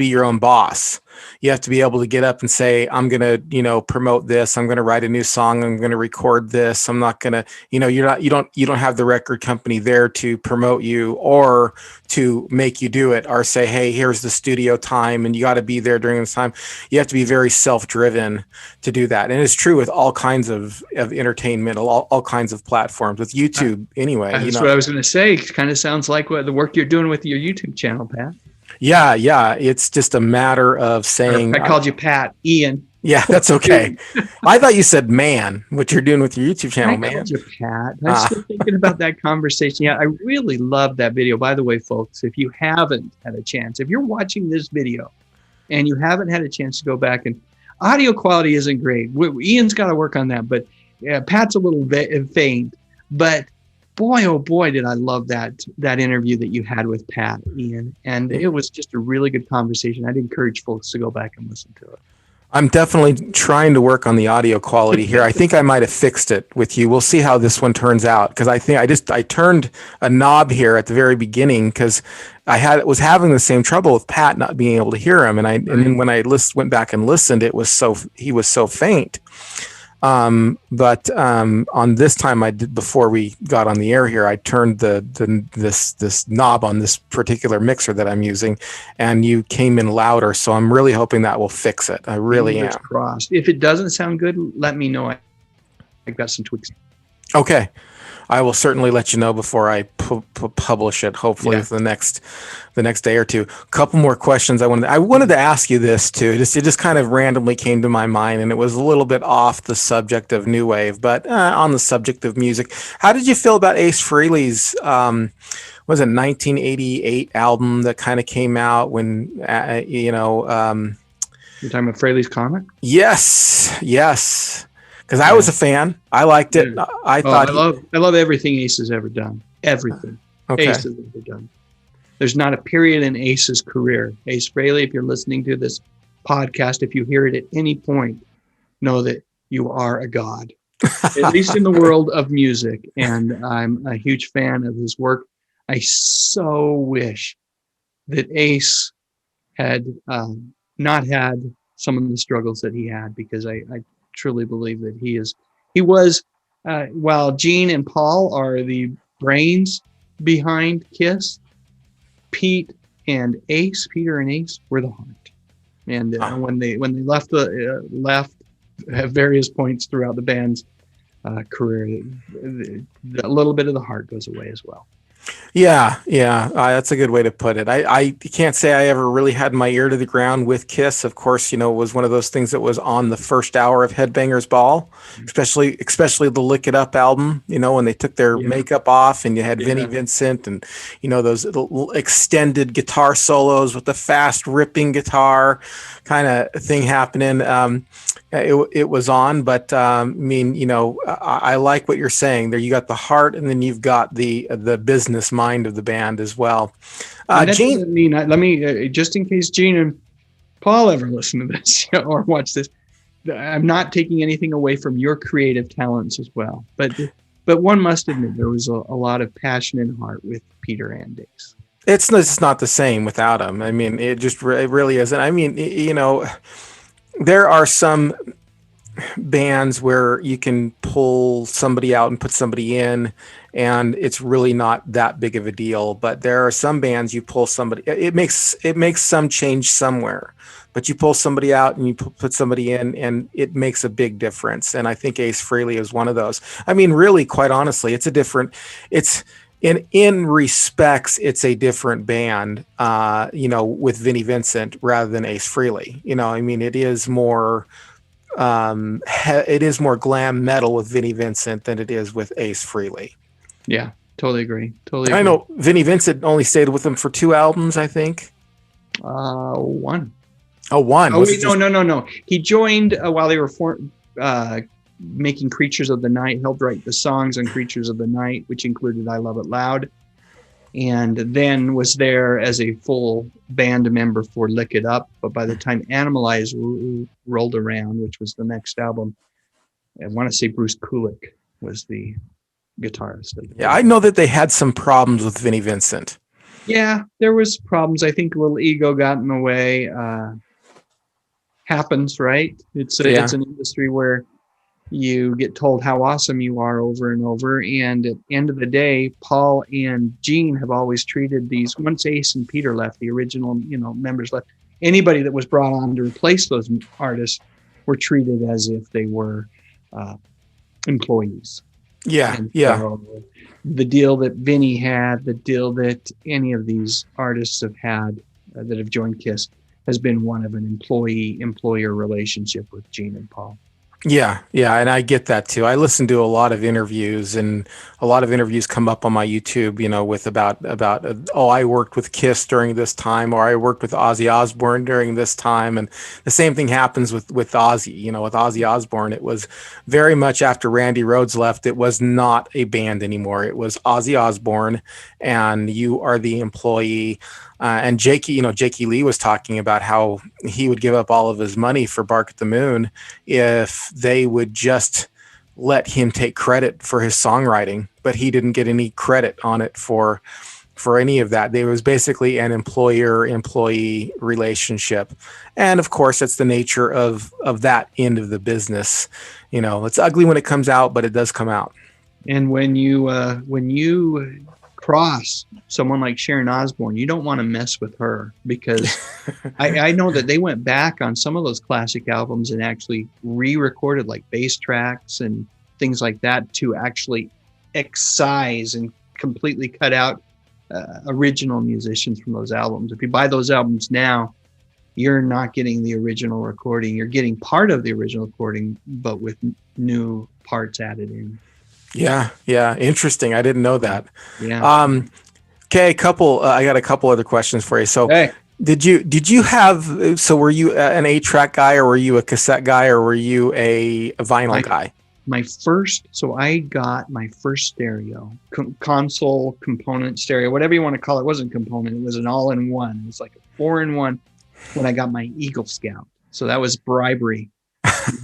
your own boss. You have to be able to get up and say, I'm going to, promote this. I'm going to write a new song. I'm going to record this. I'm not going to, you don't have the record company there to promote you or to make you do it or say, hey, here's the studio time and you got to be there during this time. You have to be very self-driven to do that. And it's true with all kinds of entertainment, all kinds of platforms, with YouTube anyway. That's what I was going to say. It kind of sounds like the work you're doing with your YouTube channel, Pat. Yeah. It's just a matter of saying. I called you Pat, Ian. Yeah, that's okay. I thought you said man, what you're doing with your YouTube channel, man. I called you Pat. I was still thinking about that conversation. Yeah, I really love that video. By the way, folks, if you haven't had a chance, if you're watching this video and you haven't had a chance to go back, and audio quality isn't great. Ian's got to work on that, but Pat's a little faint. But boy, oh boy, did I love that interview that you had with Pat, Ian. And it was just a really good conversation. I'd encourage folks to go back and listen to it. I'm definitely trying to work on the audio quality here. I think I might have fixed it with you. We'll see how this one turns out, because I think I turned a knob here at the very beginning because was having the same trouble with Pat not being able to hear him, and then when I went back and listened, he was so faint. But on this time I did, before we got on the air here, I turned this knob on this particular mixer that I'm using, and you came in louder. So I'm really hoping that will fix it. I really am. Crossed. If it doesn't sound good, let me know. I've got some tweaks. Okay. I will certainly let you know before I publish it, hopefully the next day or two. A couple more questions I wanted to ask you this too. It just kind of randomly came to my mind, and it was a little bit off the subject of new wave, but on the subject of music. How did you feel about Ace Frehley's 1988 album that kind of came out when you're talking about Frehley's Comet? Yes. Because I was a fan. I liked it. I love everything Ace has ever done. Everything Ace has ever done. There's not a period in Ace's career. Ace Frehley, if you're listening to this podcast, if you hear it at any point, know that you are a god. at least in the world of music. And I'm a huge fan of his work. I so wish that Ace had not had some of the struggles that he had, because I truly believe that he was, while Gene and Paul are the brains behind Kiss, Peter and Ace were the heart. And when they left at various points throughout the band's career, a little bit of the heart goes away as well. Yeah, that's a good way to put it. I can't say I ever really had my ear to the ground with Kiss. Of course, it was one of those things that was on the first hour of Headbangers Ball, especially the Lick It Up album, when they took their makeup off and you had Vinnie Vincent and, those little extended guitar solos with the fast ripping guitar kind of thing happening. It was on, but I like what you're saying there. You got the heart, and then you've got the business mind of the band as well. Gene, let me just in case Gene and Paul ever listen to this or watch this, I'm not taking anything away from your creative talents as well, but one must admit there was a lot of passion and heart with Peter and Ace. It's not the same without him. I mean, it really isn't. I mean, there are some bands where you can pull somebody out and put somebody in, and it's really not that big of a deal. But there are some bands you pull somebody, it makes some change somewhere, but you pull somebody out and you put somebody in, and it makes a big difference. And I think Ace Frehley is one of those. I mean, really, quite honestly, in respects, it's a different band, with Vinnie Vincent rather than Ace Frehley. I mean, it is more glam metal with Vinnie Vincent than it is with Ace Frehley. Yeah, totally agree. I know Vinnie Vincent only stayed with them for 2 albums, I think. One. Oh, one. Oh, wait, no. He joined while they were making Creatures of the Night, helped write the songs on Creatures of the Night, which included I Love It Loud, and then was there as a full band member for Lick It Up. But by the time Animalize rolled around, which was the next album, I want to say Bruce Kulick was the guitarist. Yeah, I know that they had some problems with Vinnie Vincent. Yeah, there was problems. I think a little ego got in the way. Happens, right? It's an industry where you get told how awesome you are over and over. And at the end of the day, Paul and Gene have always treated these, once Ace and Peter left, the original, members left, anybody that was brought on to replace those artists were treated as if they were employees. Yeah. So the deal that Vinny had, the deal that any of these artists have had that have joined Kiss has been one of an employee-employer relationship with Gene and Paul. Yeah, and I get that too. I listen to a lot of interviews, and a lot of interviews come up on my YouTube, with about I worked with Kiss during this time, or I worked with Ozzy Osbourne during this time, and the same thing happens with Ozzy. With Ozzy Osbourne, it was very much after Randy Rhoads left, it was not a band anymore. It was Ozzy Osbourne, and you are the employee. And Jakey Lee was talking about how he would give up all of his money for Bark at the Moon if they would just let him take credit for his songwriting, but he didn't get any credit on it for any of that. There was basically an employer-employee relationship. And of course, that's the nature of that end of the business. It's ugly when it comes out, but it does come out. And when you cross someone like Sharon Osbourne, you don't want to mess with her, because I know that they went back on some of those classic albums and actually re-recorded like bass tracks and things like that to actually excise and completely cut out original musicians from those albums. If you buy those albums now, you're not getting the original recording. You're getting part of the original recording, but with new parts added in. Yeah. Interesting. I didn't know that. Yeah. Okay. I got a couple other questions for you. So hey. Did you have, so were you an 8-track guy, or were you a cassette guy, or were you a vinyl guy? I got my first stereo, console component stereo, whatever you want to call it. It wasn't component. It was an all-in-one. It was like a 4-in-1 when I got my Eagle Scout. So that was bribery.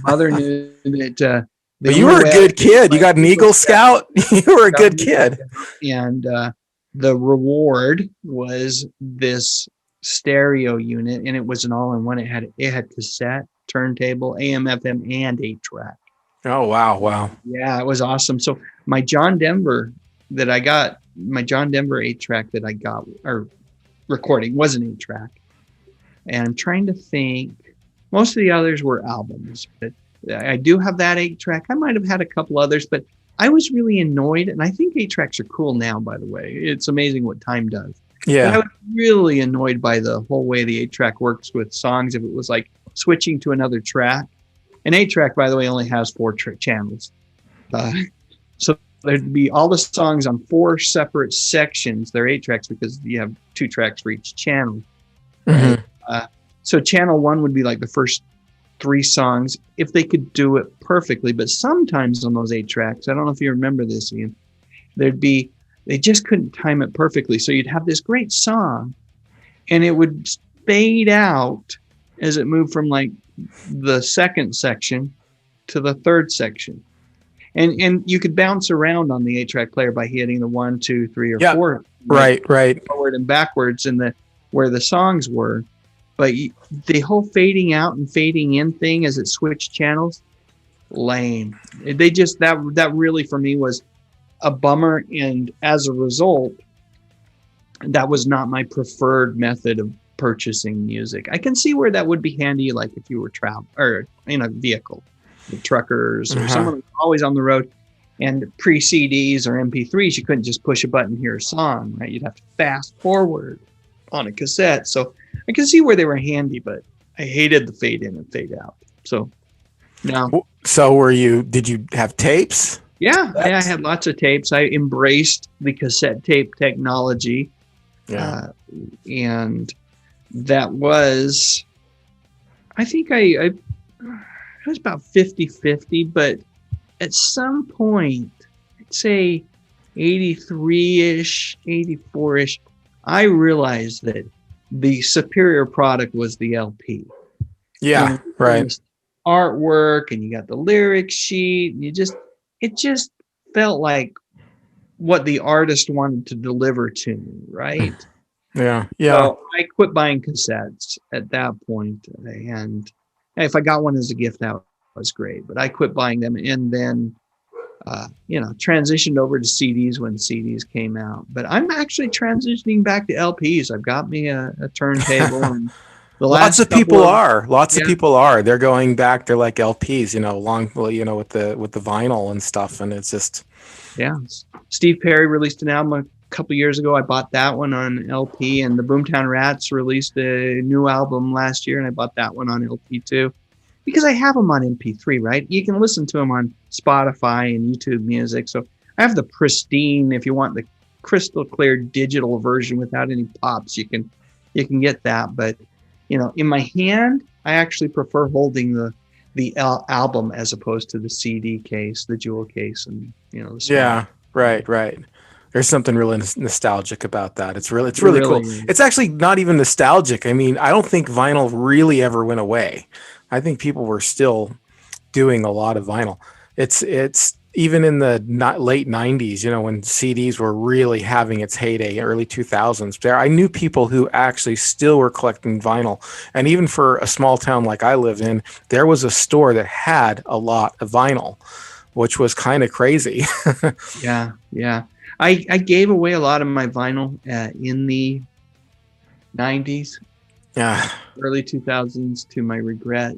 Mother knew that The But you only were a way good kid. You got an Eagle Scout. You were a good kid. And the reward was this stereo unit, and it was an all-in-one. It had cassette, turntable, AM, FM, and 8-track. Oh, wow. Yeah, it was awesome. So my John Denver 8-track that I got, or recording, was an 8-track. And I'm trying to think, most of the others were albums, but I do have that 8-track. I might have had a couple others, but I was really annoyed, and I think 8-tracks are cool now, by the way. It's amazing what time does. Yeah. But I was really annoyed by the whole way the 8-track works with songs. If it was like switching to another track. An 8-track, by the way, only has 4 channels. So there'd be all the songs on 4 separate sections. They're 8-tracks because you have 2 tracks for each channel. Mm-hmm. So channel 1 would be like the first 3 songs, if they could do it perfectly. But sometimes on those 8-tracks, I don't know if you remember this, Ian, they just couldn't time it perfectly. So you'd have this great song, and it would fade out as it moved from like the second section to the third section. And you could bounce around on the 8-track player by hitting the 1, 2, 3, or 4. Right. Forward and backwards in where the songs were. But the whole fading out and fading in thing as it switched channels, lame. They just, that really for me was a bummer. And as a result, that was not my preferred method of purchasing music. I can see where that would be handy, like if you were traveling or in a vehicle, with truckers or someone who's always on the road. And pre-CDs or MP3s, you couldn't just push a button, hear a song, right? You'd have to fast forward on a cassette. So I can see where they were handy, but I hated the fade in and fade out. So now. So did you have tapes? Yeah, I had lots of tapes. I embraced the cassette tape technology. Yeah. And that was, I think it was about 50-50, but at some point, I'd say 83-ish, 84-ish, I realized that the superior product was the LP. Yeah, right. Artwork, and you got the lyric sheet, and it just felt like what the artist wanted to deliver to me, right? Yeah. So I quit buying cassettes at that point, and if I got one as a gift, that was great. But I quit buying them, and then transitioned over to CDs when CDs came out. But I'm actually transitioning back to LPs. I've got me a turntable, and lots of people are. They're going back. They're like LPs, with the vinyl and stuff, and it's just. Yeah, Steve Perry released an album a couple years ago. I bought that one on LP, and the Boomtown Rats released a new album last year, and I bought that one on LP too, because I have them on MP3, right? You can listen to them on Spotify and YouTube Music. So I have the pristine, if you want the crystal clear digital version without any pops, you can get that. But in my hand, I actually prefer holding the album as opposed to the CD case, the jewel case, and yeah, right. There's something really nostalgic about that. It's really cool. It's actually not even nostalgic. I mean, I don't think vinyl really ever went away. I think people were still doing a lot of vinyl. It's even in the late 90s, when CDs were really having its heyday, early 2000s. I knew people who actually still were collecting vinyl. And even for a small town like I lived in, there was a store that had a lot of vinyl, which was kind of crazy. Yeah. I gave away a lot of my vinyl in the 90s, early 2000s, to my regret.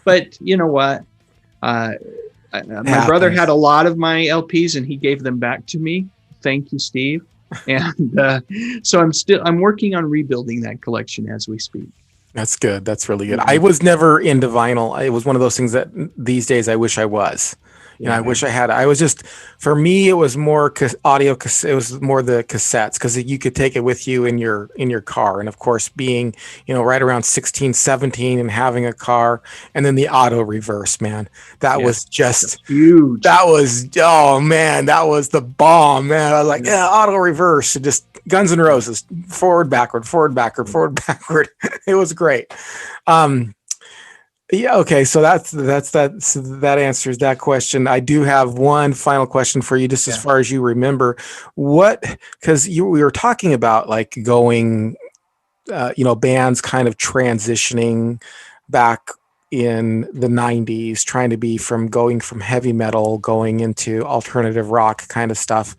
But you know what? My brother had a lot of my LPs, and he gave them back to me. Thank you, Steve. And so I'm working on rebuilding that collection as we speak. That's good. That's really good. I was never into vinyl. It was one of those things that these days I wish I was. I wish I had. I was just, for me, it was more audio. It was more the cassettes, because you could take it with you in your car. And of course, being right around 16, 17, and having a car, and then the auto reverse, man, that was just huge. That was that was the bomb, man. I was like, auto reverse, and just Guns N' Roses, forward, backward, forward, backward, forward, backward. It was great. Yeah. Okay. So that answers that question. I do have one final question for you, just as Yeah. far as you remember, because we were talking about like going, bands kind of transitioning back in the 90s, trying to be going from heavy metal, going into alternative rock kind of stuff.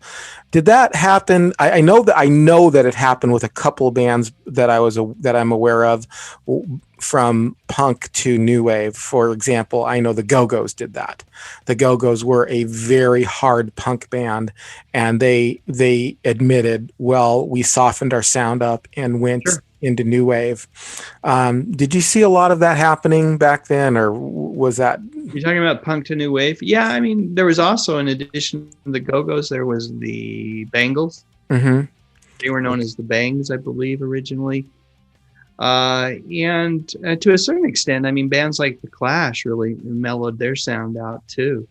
Did that happen? I know that it happened with a couple of bands that I'm aware of, from punk to new wave. For example, I know the Go-Go's did that. The Go-Go's were a very hard punk band, and they admitted, well, we softened our sound up and went Sure. into new wave. Did you see a lot of that happening back then, or was that? You're talking about punk to new wave? Yeah, I mean, there was also, in addition to the Go-Go's, there was the Bengals. Mm-hmm. They were known as the Bangs, I believe, originally. And to a certain extent, I mean, bands like The Clash really mellowed their sound out too,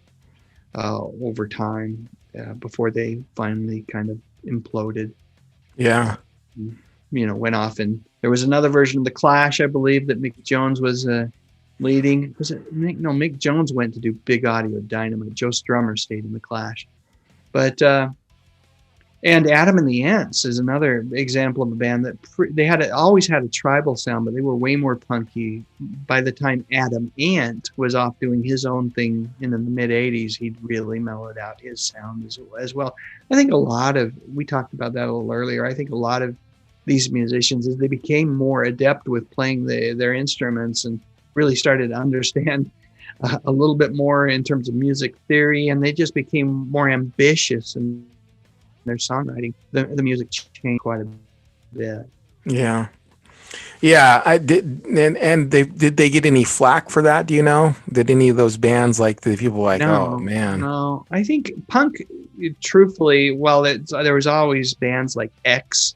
over time, before they finally kind of imploded. Yeah. Went off, and there was another version of The Clash, I believe, that Mick Jones was leading. Was it Mick? No, Mick Jones went to do Big Audio Dynamite. Joe Strummer stayed in The Clash. But and Adam and the Ants is another example of a band that they always had a tribal sound, but they were way more punky. By the time Adam Ant was off doing his own thing in the mid 80s, he'd really mellowed out his sound as well. I think we talked about that a little earlier. I think a lot of these musicians, as they became more adept with playing their instruments and really started to understand a little bit more in terms of music theory, and they just became more ambitious in their songwriting. The music changed quite a bit. Yeah. Yeah, I did, and did they get any flack for that? Do you know? Did any of those bands, like, the people like, oh man? No, I think punk, truthfully, there was always bands like X.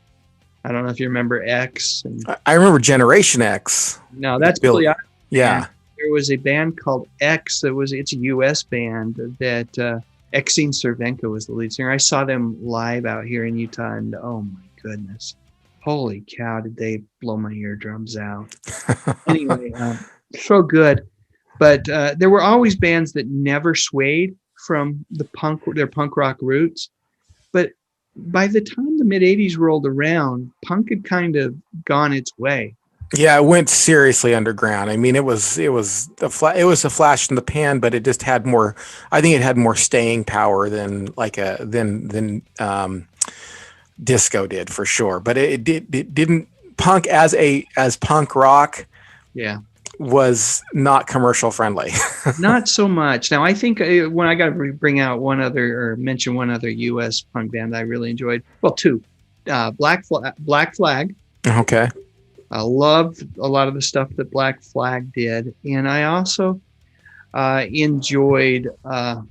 I don't know if you remember X. I remember Generation X. No, that's Billy. Billy. Yeah. There was a band called X it's a US band that Exene Cervenka was the lead singer. I saw them live out here in Utah, and oh my goodness, holy cow, did they blow my eardrums out. Anyway, so good. But there were always bands that never swayed from their punk rock roots. But by the time the mid 80s rolled around, punk had kind of gone its way. Yeah, it went seriously underground. I mean, it was a flash in the pan, but it just had more. I think it had more staying power than disco did, for sure. But it didn't punk as punk rock. Yeah, was not commercial friendly. Not so much. Now, I think when I got to mention one other U.S. punk band I really enjoyed. Well, two, Black Flag. Okay. I loved a lot of the stuff that Black Flag did, and I also enjoyed Dead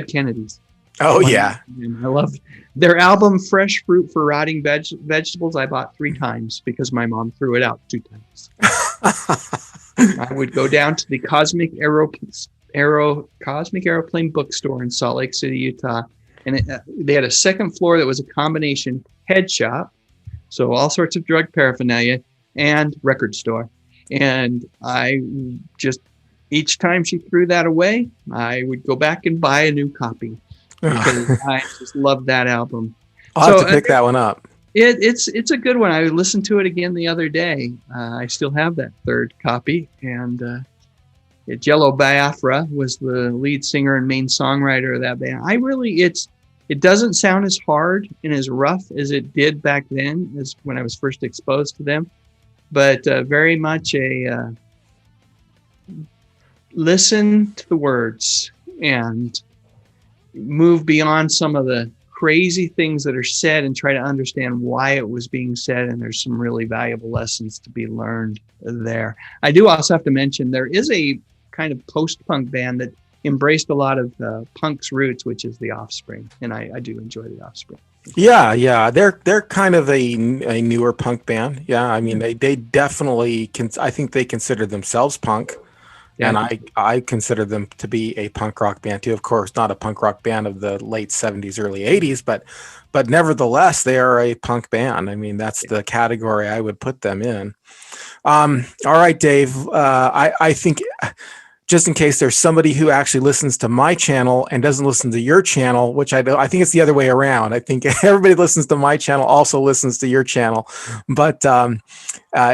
Kennedys. Oh yeah, I loved their album "Fresh Fruit for Rotting Vegetables." I bought 3 times because my mom threw it out 2 times. I would go down to the Cosmic Aeroplane bookstore in Salt Lake City, Utah, and they had a second floor that was a combination head shop. So all sorts of drug paraphernalia and record store. And I just, each time she threw that away, I would go back and buy a new copy because I just loved that album. I'll have to pick that one up. It's a good one. I listened to it again the other day. I still have that 3rd copy. And Jello Biafra was the lead singer and main songwriter of that band. It doesn't sound as hard and as rough as it did back then, as when I was first exposed to them, but very much a listen to the words and move beyond some of the crazy things that are said and try to understand why it was being said. And there's some really valuable lessons to be learned there. I do also have to mention there is a kind of post-punk band that embraced a lot of punk's roots, which is The Offspring, and I do enjoy The Offspring. Yeah, they're kind of a newer punk band. Yeah, I mean they definitely can. I think they consider themselves punk, and I consider them to be a punk rock band too. Of course, not a punk rock band of the late 70s, early 80s, but nevertheless they are a punk band. I mean that's the category I would put them in. All right, Dave. I think just in case there's somebody who actually listens to my channel and doesn't listen to your channel, which I think it's the other way around. I think everybody listens to my channel also listens to your channel. But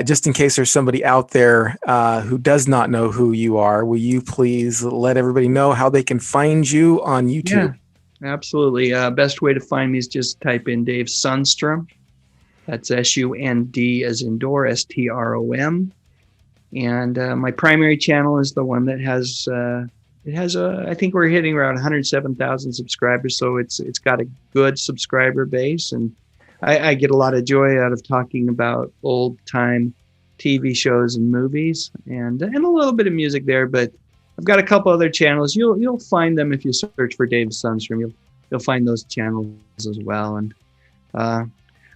just in case there's somebody out there who does not know who you are, will you please let everybody know how they can find you on YouTube? Yeah, absolutely. Best way to find me is just type in Dave Sundstrom. That's SUND as in door, STROM. And my primary channel is the one that has I think we're hitting around 107,000 subscribers. So it's got a good subscriber base. And I get a lot of joy out of talking about old time TV shows and movies and a little bit of music there. But I've got a couple other channels. You'll find them if you search for Dave Sundstrom. You'll find those channels as well. And I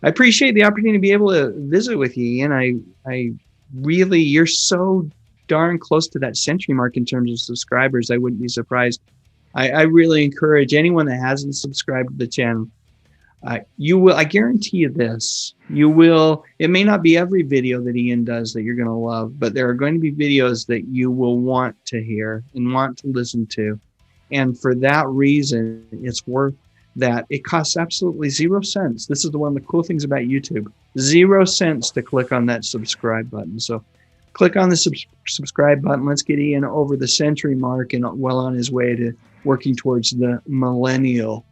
appreciate the opportunity to be able to visit with you, Ian. I really, you're so darn close to that century mark in terms of subscribers. I wouldn't be surprised. I really encourage anyone that hasn't subscribed to the channel. You will. I guarantee you this. You will. It may not be every video that Ian does that you're going to love, but there are going to be videos that you will want to hear and want to listen to, and for that reason, it's worth that. It costs absolutely 0 cents. This is one of the cool things about YouTube. 0 cents to click on that subscribe button. So click on the subscribe button. Let's get Ian over the century mark and well on his way to working towards the millennial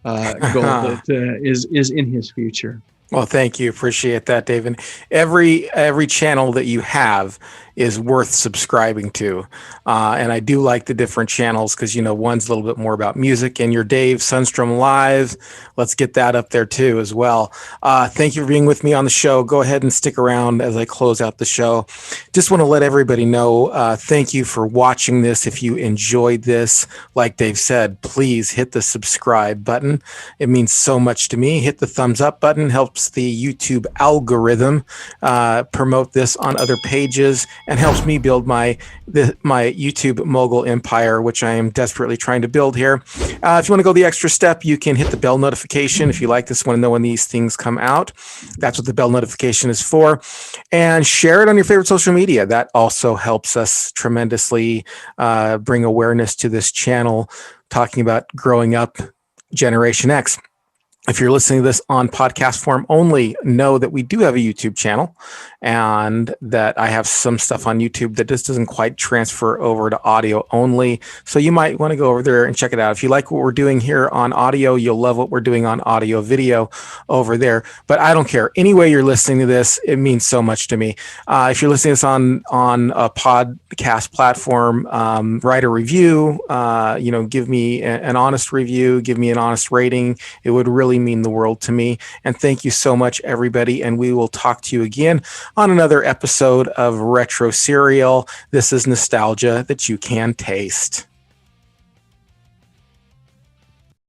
goal that is in his future. Well, thank you. Appreciate that, David. Every channel that you have is worth subscribing to. And I do like the different channels because, one's a little bit more about music, and your Dave Sundstrom Live. Let's get that up there too as well. Thank you for being with me on the show. Go ahead and stick around as I close out the show. Just want to let everybody know, thank you for watching this. If you enjoyed this, like Dave said, please hit the subscribe button. It means so much to me. Hit the thumbs up button, helps the YouTube algorithm promote this on other pages, and helps me build my YouTube mogul empire, which I am desperately trying to build here. If you want to go the extra step, you can hit the bell notification if you like this, want to know when these things come out. That's what the bell notification is for. And share it on your favorite social media. That also helps us tremendously bring awareness to this channel, talking about growing up Generation X. If you're listening to this on podcast form only, know that we do have a YouTube channel and that I have some stuff on YouTube that just doesn't quite transfer over to audio only. So you might want to go over there and check it out. If you like what we're doing here on audio, you'll love what we're doing on audio video over there. But I don't care. Any way you're listening to this, it means so much to me. If you're listening to this on a podcast platform, write a review, give me an honest review, give me an honest rating. It would really mean the world to me. And thank you so much, everybody. And we will talk to you again on another episode of Retro Serial. This is nostalgia that you can taste.